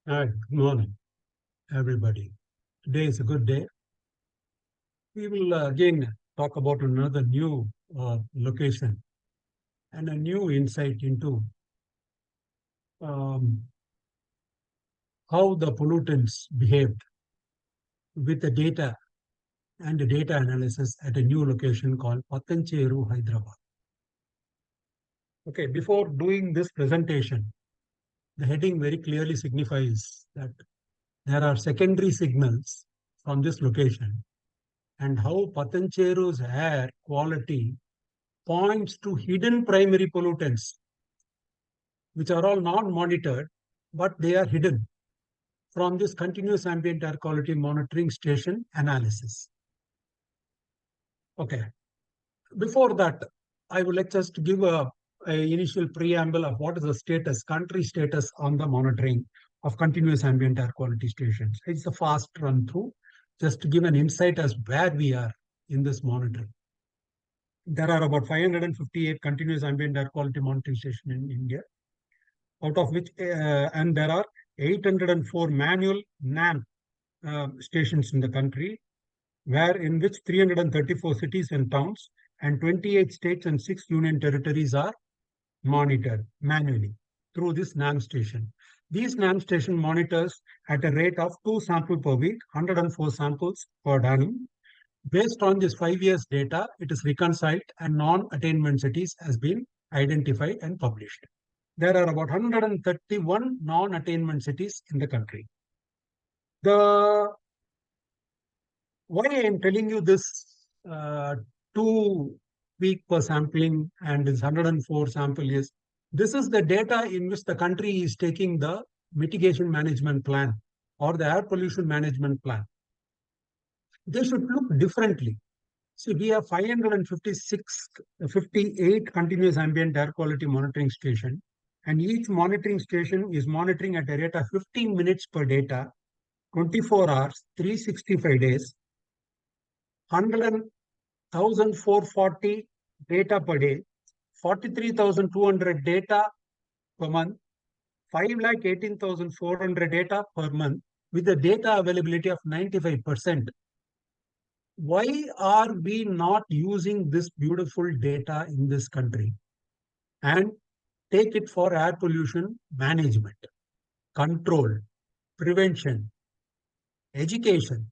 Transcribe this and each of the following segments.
Hi, good morning, everybody. Today is a good day. We will again talk about another new location and a new insight into um, how the pollutants behaved with the data and the data analysis at a new location called Patancheru, Hyderabad. Okay, before doing this presentation, the heading very clearly signifies that there are secondary signals from this location and how Patancheru's air quality points to hidden primary pollutants, which are all not monitored, but they are hidden from this continuous ambient air quality monitoring station analysis. Okay. Before that, I would like just to give a initial preamble of what is the status, country status on the monitoring of continuous ambient air quality stations. It's a fast run through, just to give an insight as where we are in this monitoring. There are about 558 continuous ambient air quality monitoring stations in India, out of which, and there are 804 manual NAM stations in the country, where in which 334 cities and towns and 28 states and 6 union territories are monitored manually through this NAM station. These NAM station monitors at a rate of 2 samples per week, 104 samples per annum. Based on this 5 years data, it is reconciled and non-attainment cities has been identified and published. There are about 131 non-attainment cities in the country. The why I am telling you this 2 week per sampling and this 104 sample is this is the data in which the country is taking the mitigation management plan or the air pollution management plan. They should look differently. See, we have 58 continuous ambient air quality monitoring station, and each monitoring station is monitoring at a rate of 15 minutes per data, 24 hours, 365 days, 1,440 data per day, 43,200 data per month, 5,18,400 data per month, with the data availability of 95%. Why are we not using this beautiful data in this country and take it for air pollution management, control, prevention, education,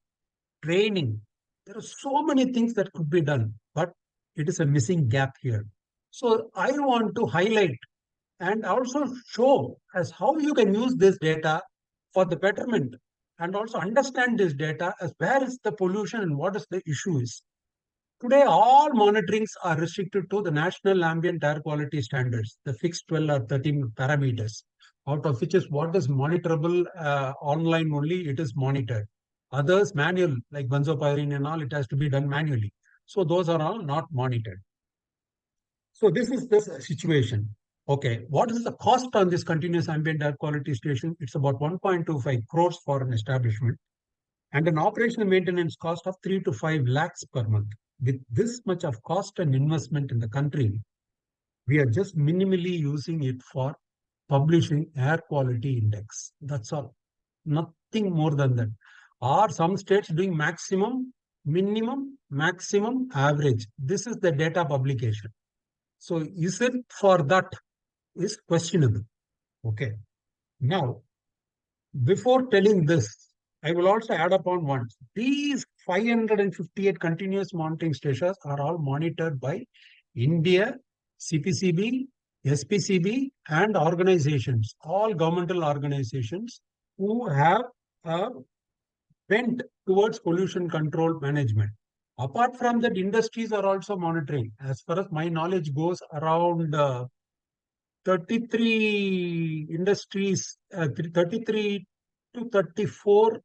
training? There are so many things that could be done, but it is a missing gap here. So I want to highlight and also show as how you can use this data for the betterment and also understand this data as where is the pollution and what is the issues. Today, all monitorings are restricted to the national ambient air quality standards, the fixed 12 or 13 parameters, out of which is what is monitorable online only, it is monitored. Others manual, like benzopyrene and all, it has to be done manually. So those are all not monitored. So this is the situation. Okay, what is the cost on this continuous ambient air quality station? It's about 1.25 crores for an establishment and an operational maintenance cost of 3 to 5 lakhs per month. With this much of cost and investment in the country, we are just minimally using it for publishing air quality index. That's all. Nothing more than that. Are some states doing maximum, minimum, maximum, average? This is the data publication. So is it for that is questionable. Okay. Now, before telling this, I will also add upon one. These 558 continuous monitoring stations are all monitored by India, CPCB, SPCB, and organizations, all governmental organizations who have a bent towards pollution control management. Apart from that, industries are also monitoring. As far as my knowledge goes, around 33 industries, 33 to 34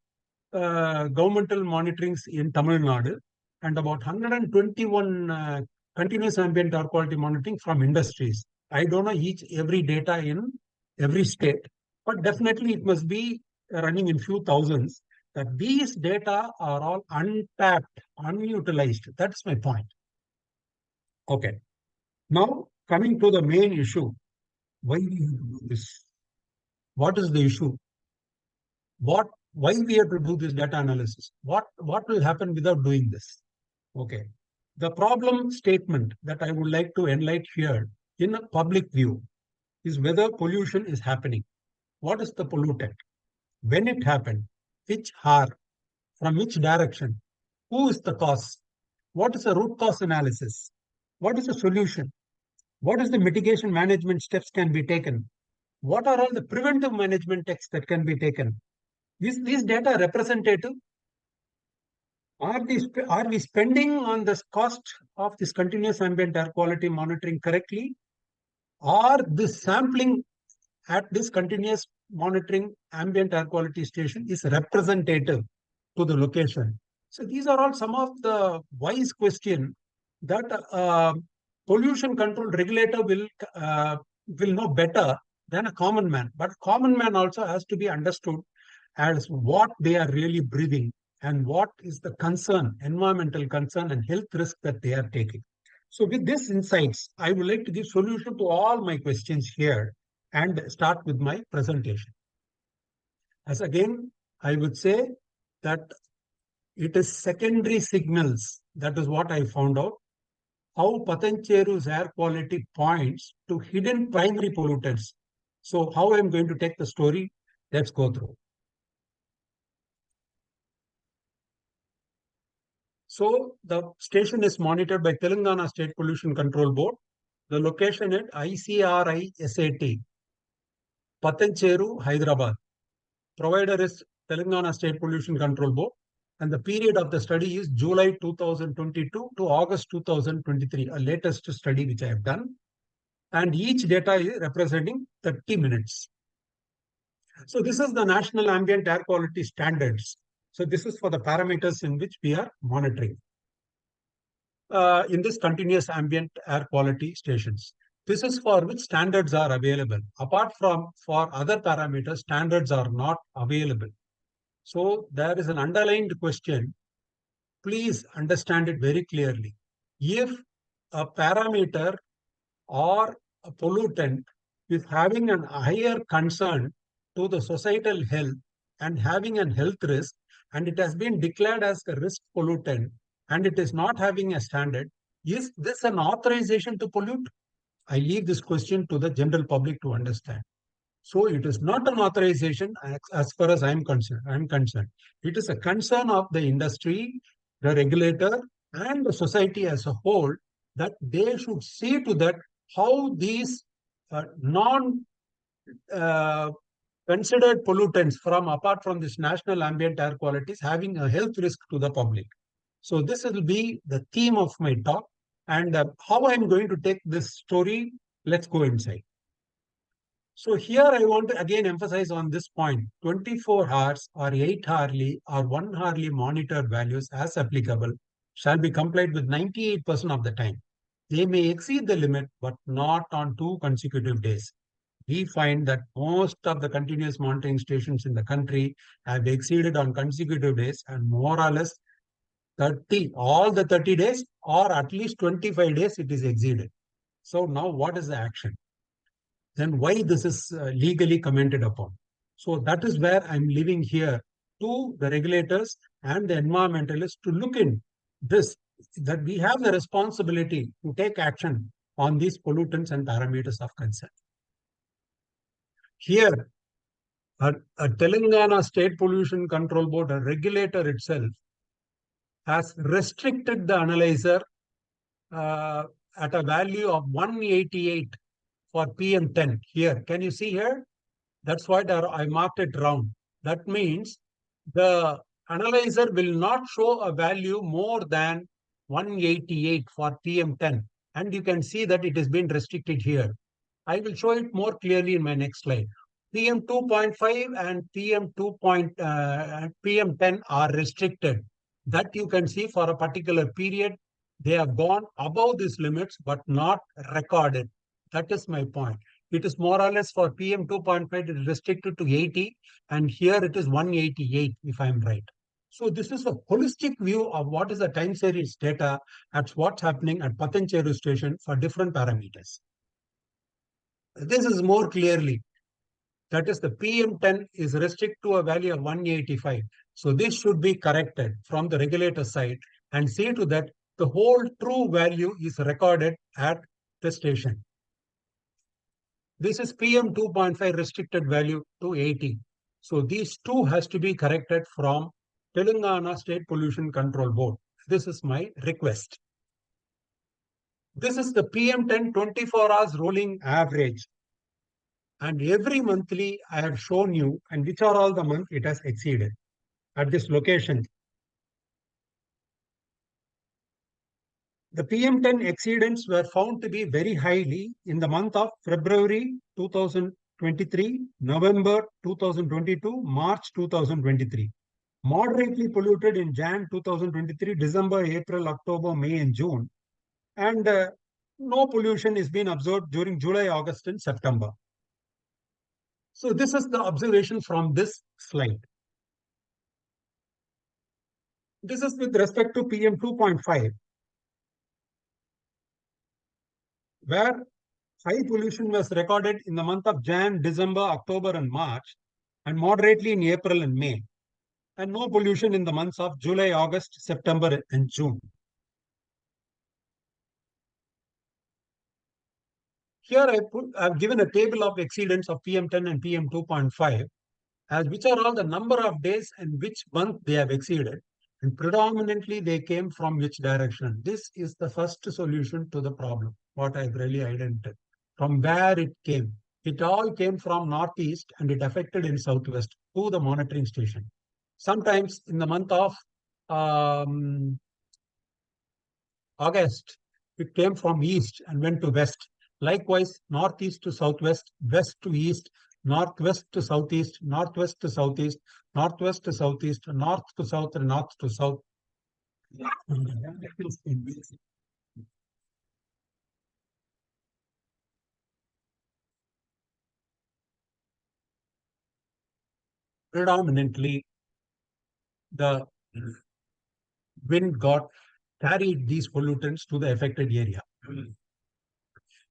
governmental monitorings in Tamil Nadu and about 121 continuous ambient air quality monitoring from industries. I don't know every data in every state, but definitely it must be running in few thousands. That these data are all untapped, unutilized. That's my point. Okay. Now coming to the main issue, why we do this? What is the issue? Why we have to do this data analysis? What will happen without doing this? Okay. The problem statement that I would like to enlighten here in a public view is whether pollution is happening. What is the pollutant? When it happened? Which hour? From which direction? Who is the cause? What is the root cause analysis? What is the solution? What is the mitigation management steps can be taken? What are all the preventive management steps that can be taken? Is these data representative? Are we spending on this cost of this continuous ambient air quality monitoring correctly? Or this sampling at this continuous monitoring ambient air quality station is representative to the location? So these are all some of the wise questions that pollution control regulator will know better than a common man. But common man also has to be understood as what they are really breathing and what is the concern, environmental concern and health risk that they are taking. So with these insights, I would like to give solution to all my questions here and start with my presentation. As again, I would say that it is secondary signals. That is what I found out. How Patancheru's air quality points to hidden primary pollutants. So how I'm going to take the story, let's go through. So the station is monitored by Telangana State Pollution Control Board. The location at ICRISAT, Patancheru, Hyderabad. Provider is Telangana State Pollution Control Board. And the period of the study is July 2022 to August 2023, a latest study which I have done. And each data is representing 30 minutes. So this is the National Ambient Air Quality Standards. So this is for the parameters in which we are monitoring in this continuous ambient air quality stations. This is for which standards are available. Apart from for other parameters, standards are not available. So there is an underlined question. Please understand it very clearly. If a parameter or a pollutant is having an higher concern to the societal health and having a health risk, and it has been declared as a risk pollutant, and it is not having a standard, is this an authorization to pollute? I leave this question to the general public to understand. So it is not an authorization as far as I'm concerned. It is a concern of the industry, the regulator, and the society as a whole that they should see to that how these non uh, considered pollutants from apart from this national ambient air quality is having a health risk to the public. So this will be the theme of my talk, and how I'm going to take this story. Let's go inside. So here I want to again emphasize on this point, 24 hours or 8 hourly or 1 hourly monitored values as applicable shall be complied with 98% of the time. They may exceed the limit, but not on 2 consecutive days. We find that most of the continuous monitoring stations in the country have exceeded on consecutive days and more or less 30, all the 30 days or at least 25 days it is exceeded. So now what is the action? Then why this is legally commented upon. So that is where I'm leaving here to the regulators and the environmentalists to look in this, that we have the responsibility to take action on these pollutants and parameters of concern. Here, a Telangana State Pollution Control Board, a regulator itself, has restricted the analyzer uh, at a value of 188 for PM10. Here, can you see here? That's why I marked it round. That means the analyzer will not show a value more than 188 for PM10. And you can see that it has been restricted here. I will show it more clearly in my next slide. PM 2.5 and PM10 are restricted. That you can see for a particular period. They have gone above these limits, but not recorded. That is my point. It is more or less for PM 2.5, it is restricted to 80, and here it is 188, if I'm right. So this is a holistic view of what is the time series data at what's happening at Patancheru station for different parameters. This is more clearly. That is, the PM10 is restricted to a value of 185. So this should be corrected from the regulator side and see to that the whole true value is recorded at the station. This is PM 2.5 restricted value to 80. So these two has to be corrected from Telangana State Pollution Control Board. This is my request. This is the PM10 24 hours rolling average. And every monthly I have shown you and which are all the months it has exceeded at this location. The PM10 exceedance were found to be very highly in the month of February 2023, November 2022, March 2023. Moderately polluted in Jan 2023, December, April, October, May, and June. And no pollution is being observed during July, August, and September. So this is the observation from this slide. This is with respect to PM 2.5, where high pollution was recorded in the month of Jan, December, October, and March, and moderately in April and May, and no pollution in the months of July, August, September, and June. Here I've given a table of exceedance of PM10 and PM2.5, as which are all the number of days and which month they have exceeded, and predominantly they came from which direction. This is the first solution to the problem, what I've really identified. From where it came. It all came from northeast and it affected in southwest to the monitoring station. Sometimes in the month of August, it came from east and went to west. Likewise, northeast to southwest, west to east, northwest to southeast, northwest to southeast, northwest to southeast, north to south, and north to south. Predominantly, the wind got carried these pollutants to the affected area.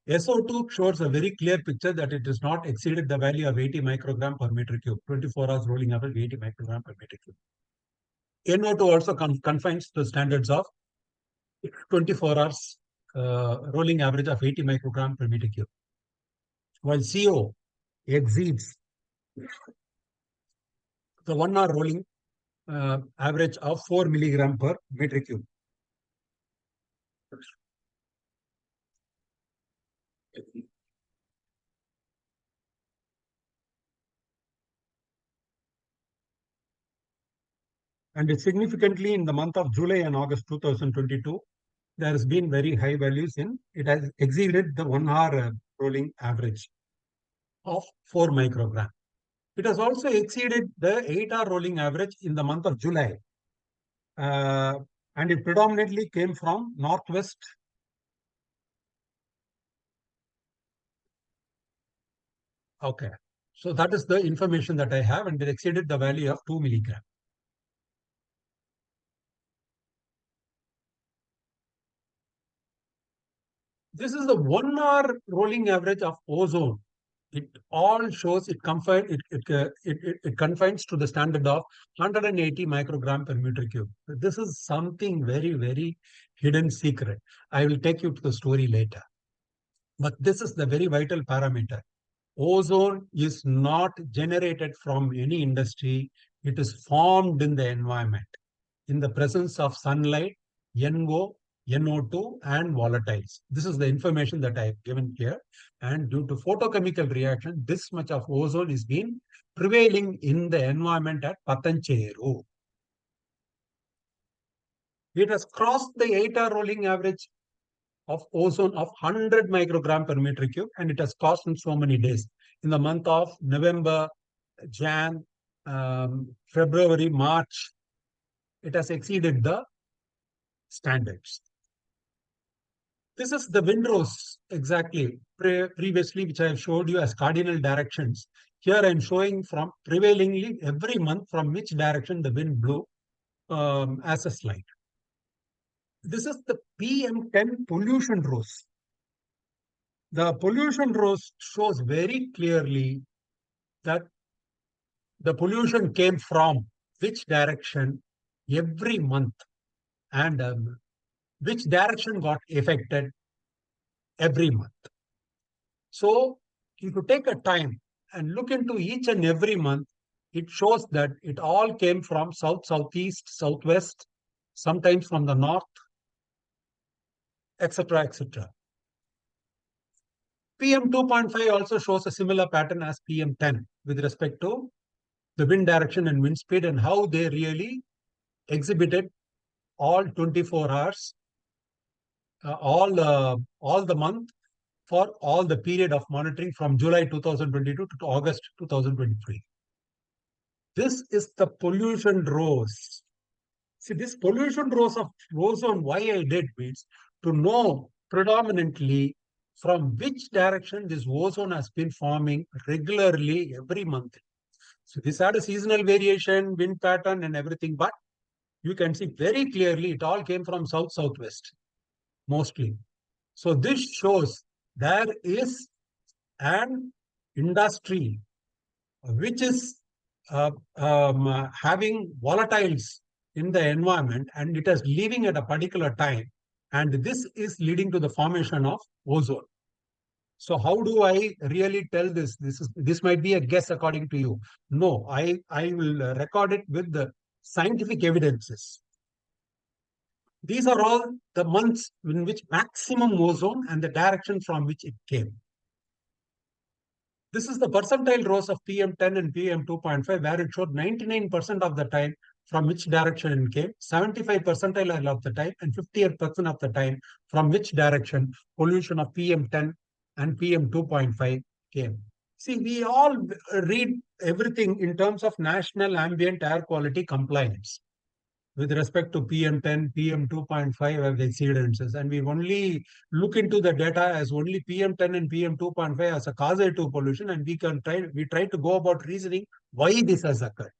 SO2 shows a very clear picture that it has not exceeded the value of 80 microgram per meter cube, 24 hours rolling average 80 microgram per meter cube. NO2 also confines the standards of 24 hours rolling average of 80 microgram per meter cube, while CO exceeds the 1 hour rolling average of 4 milligram per meter cube. And it's significantly in the month of July and August 2022, there has been very high values in, it has exceeded the 1 hour rolling average of 4 microgram. It has also exceeded the 8-hour rolling average in the month of July. And it predominantly came from northwest. Okay. So that is the information that I have, and it exceeded the value of 2 milligram. This is the 1 hour rolling average of ozone. It all shows it confines to the standard of 180 microgram per meter cube. This is something very, very hidden secret. I will take you to the story later. But this is the very vital parameter. Ozone is not generated from any industry. It is formed in the environment in the presence of sunlight, NO, NO2, and volatiles. This is the information that I have given here. And due to photochemical reaction, this much of ozone is being prevailing in the environment at Patancheru. It has crossed the 8-hour rolling average of ozone of 100 microgram per meter cube, and it has crossed in so many days. In the month of November, Jan, February, March, it has exceeded the standards. This is the windrows exactly previously, which I have showed you as cardinal directions. Here I am showing from prevailingly every month from which direction the wind blew as a slide. This is the PM10 pollution rows. The pollution rows shows very clearly that the pollution came from which direction every month, and which direction got affected every month. So if you take a time and look into each and every month, it shows that it all came from south, southeast, southwest, sometimes from the north, etc., etc. PM 2.5 also shows a similar pattern as PM 10 with respect to the wind direction and wind speed and how they really exhibited all 24 hours, all the month for all the period of monitoring from July 2022 to August 2023. This is the pollution rose. See, this pollution rose of ozone, why I did means to know predominantly from which direction this ozone has been forming regularly every month. So this had a seasonal variation, wind pattern and everything, but you can see very clearly it all came from south, southwest, mostly. So this shows there is an industry which is having volatiles in the environment and it is leaving at a particular time. And this is leading to the formation of ozone. So how do I really tell this? This might be a guess according to you. No, I will record it with the scientific evidences. These are all the months in which maximum ozone and the direction from which it came. This is the percentile rows of PM10 and PM2.5, where it showed 99% of the time from which direction it came, 75 percentile of the time, and 58% of the time from which direction pollution of PM10 and PM2.5 came. See, we all read everything in terms of national ambient air quality compliance with respect to PM10, PM2.5 have exceedances. And we only look into the data as only PM10 and PM2.5 as a causative pollution, and we try to go about reasoning why this has occurred.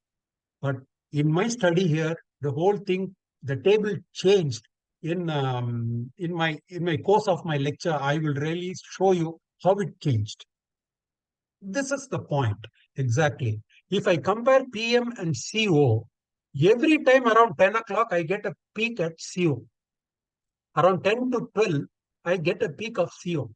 But in my study here, the whole thing, the table changed. In my course of my lecture, I will really show you how it changed. This is the point exactly. If I compare PM and CO, every time around 10 o'clock, I get a peak at CO. Around 10 to 12, I get a peak of CO.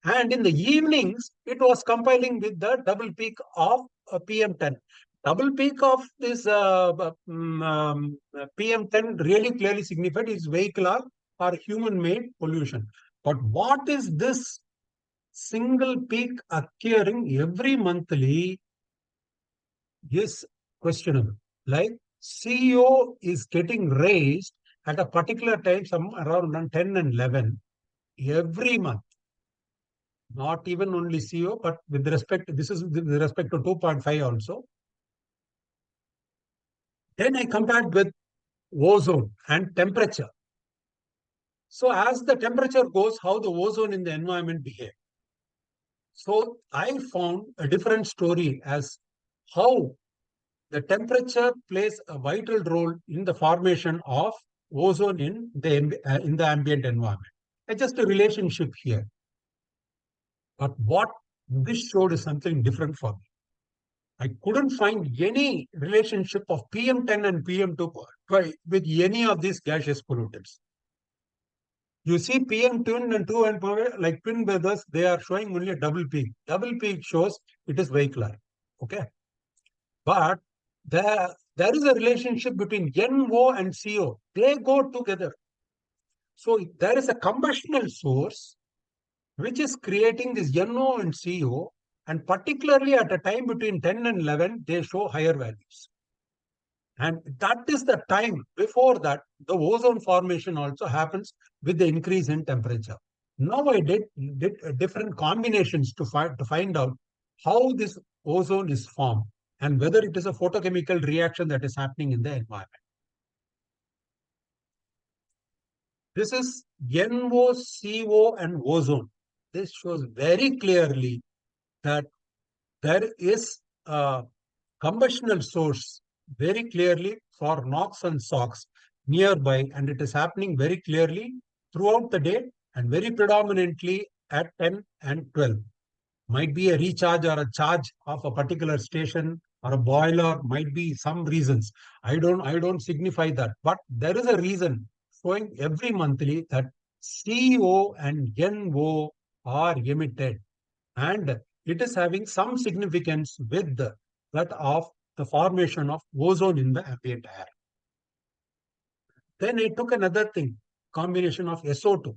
And in the evenings, it was compiling with the double peak of PM10. Double peak of this PM10 really clearly signified is vehicular or human-made pollution. But what is this single peak occurring every monthly is questionable. Like CO is getting raised at a particular time, some around 10 and 11 every month. Not even only CO, but with respect, this is with respect to 2.5 also. Then I compared with ozone and temperature. So as the temperature goes, how the ozone in the environment behaves. So I found a different story as how the temperature plays a vital role in the formation of ozone in the ambient environment. It's just a relationship here. But what this showed is something different for me. I couldn't find any relationship of PM10 and PM2 with any of these gaseous pollutants. You see PM2 and 2 and like twin brothers, they are showing only a double peak. Double peak shows it is vehicular. Okay. But there is a relationship between NO and CO. They go together. So there is a combustional source which is creating this NO and CO, and particularly at a time between 10 and 11, they show higher values. And that is the time before that, the ozone formation also happens with the increase in temperature. Now I did different combinations to find out how this ozone is formed and whether it is a photochemical reaction that is happening in the environment. This is NO, CO, and ozone. This shows very clearly that there is a combustional source very clearly for NOx and SOx nearby, and it is happening very clearly throughout the day and very predominantly at 10 and 12. Might be a recharge or a charge of a particular station or a boiler, might be some reasons. I don't signify that. But there is a reason showing every monthly that CO and NO are emitted. And it is having some significance with that of the formation of ozone in the ambient air. Then I took another thing, combination of SO2.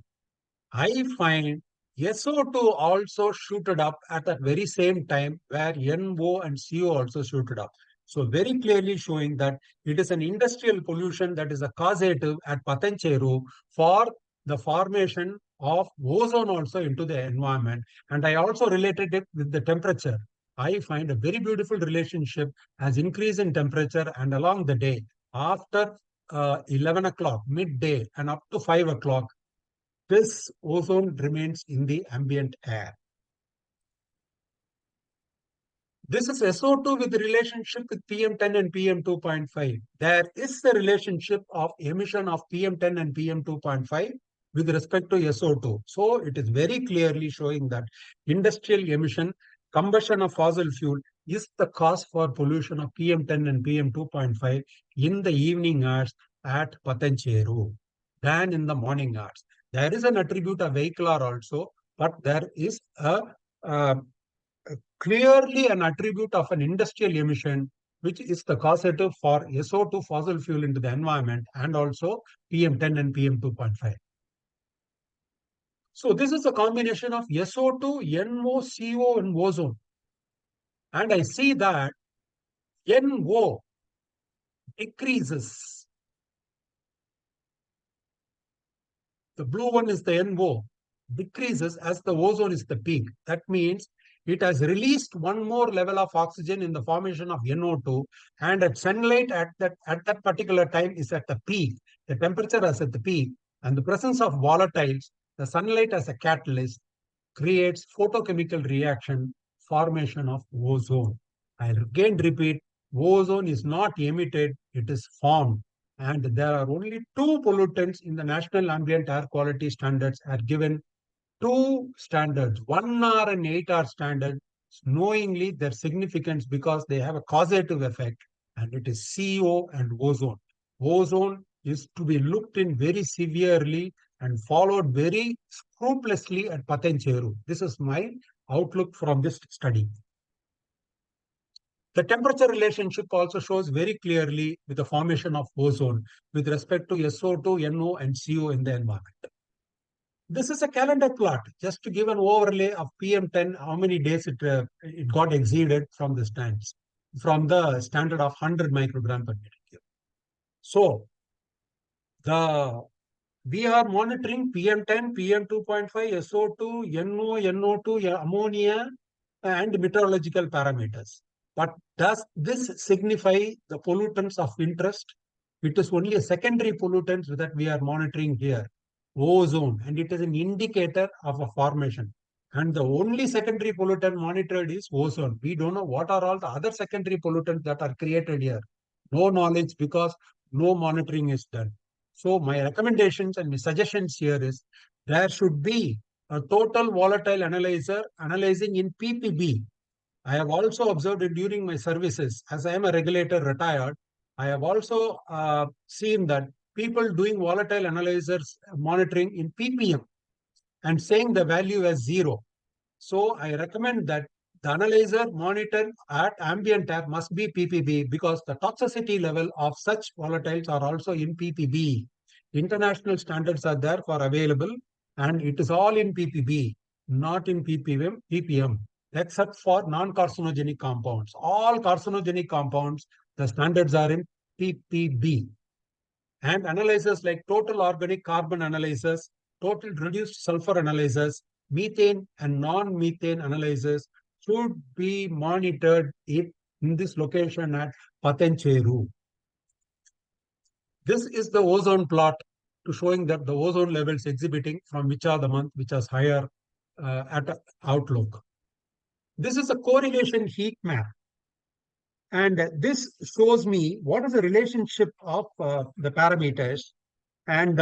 I find SO2 also shooted up at that very same time where NO and CO also shooted up. So very clearly showing that it is an industrial pollution that is a causative at Patancheru for the formation of ozone also into the environment. And I also related it with the temperature. I find a very beautiful relationship as increase in temperature and along the day after 11 o'clock, midday, and up to 5 o'clock, this ozone remains in the ambient air. This is SO2 with relationship with PM10 and PM2.5. There is the relationship of emission of PM10 and PM2.5 with respect to SO2. So it is very clearly showing that industrial emission, combustion of fossil fuel is the cause for pollution of PM10 and PM2.5 in the evening hours at Patancheru than in the morning hours. There is an attribute of vehicular also, but there is a clearly an attribute of an industrial emission, which is the causative for SO2 fossil fuel into the environment and also PM10 and PM2.5. So this is a combination of SO2, NO, CO, and ozone. And I see that NO decreases. The blue one is the NO, decreases as the ozone is the peak. That means it has released one more level of oxygen in the formation of NO2, and at sunlight at that particular time is at the peak. The temperature is at the peak, and the presence of volatiles, the sunlight as a catalyst, creates photochemical reaction, formation of ozone. I again repeat, ozone is not emitted, it is formed. And there are only two pollutants in the National Ambient Air Quality Standards are given two standards, 1 hour and 8 hour standard, knowingly their significance because they have a causative effect, and it is CO and ozone. Ozone is to be looked in very severely and followed very scrupulously at Patancheru. This is my outlook from this study. The temperature relationship also shows very clearly with the formation of ozone with respect to SO2, NO, and CO in the environment. This is a calendar plot just to give an overlay of PM10, how many days it got exceeded from the standard of 100 microgram per meter cube. So we are monitoring PM10, PM2.5, SO2, NO, NO2, ammonia, and meteorological parameters. But does this signify the pollutants of interest? It is only a secondary pollutant that we are monitoring here, ozone, and it is an indicator of a formation. And the only secondary pollutant monitored is ozone. We don't know what are all the other secondary pollutants that are created here. No knowledge because no monitoring is done. So my recommendations and my suggestions here is there should be a total volatile analyzer analyzing in ppb. I have also observed it during my services. As I am a regulator retired, I have also seen that people doing volatile analyzers monitoring in ppm and saying the value as 0. So I recommend that the analyzer monitored at ambient air must be ppb because the toxicity level of such volatiles are also in ppb. International standards are there for available, and it is all in ppb, not in ppm, except for non-carcinogenic compounds. All carcinogenic compounds, the standards are in ppb. And analyzers like total organic carbon analyzers, total reduced sulfur analyzers, methane and non-methane analyzers should be monitored in this location at Patancheru. This is the ozone plot to showing that the ozone levels exhibiting from which are the month which is higher at outlook. This is a correlation heat map. And this shows me what is the relationship of the parameters. And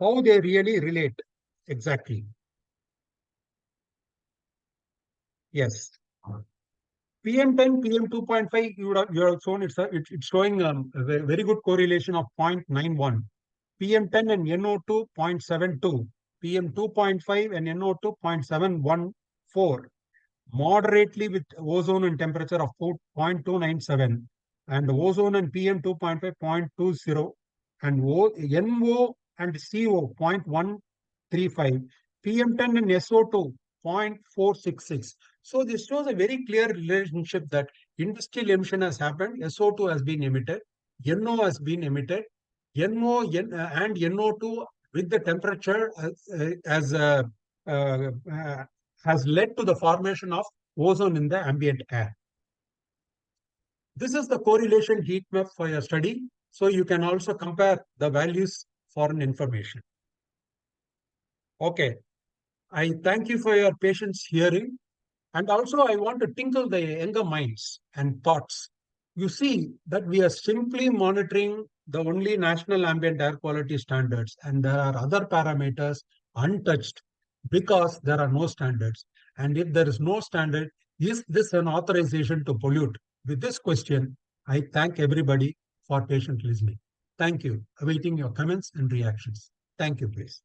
how they really relate. Exactly. Yes. PM10, PM2.5, you have shown it's showing a very good correlation of 0.91. PM10 and NO2 0.72. PM2.5 and NO2 0.714. Moderately with ozone and temperature of 0.297, and ozone and PM 2.5 0.20, and NO and CO 0.135, PM10 and SO2 0.466. So this shows a very clear relationship that industrial emission has happened, SO2 has been emitted, NO has been emitted, and NO2 with the temperature uh, uh, has led to the formation of ozone in the ambient air. This is the correlation heat map for your study. So you can also compare the values for an information. Okay. I thank you for your patience hearing. And also, I want to tinkle the younger minds and thoughts. You see that we are simply monitoring the only national ambient air quality standards, and there are other parameters untouched because there are no standards. And if there is no standard, is this an authorization to pollute? With this question, I thank everybody for patient listening. Thank you. Awaiting your comments and reactions. Thank you, please.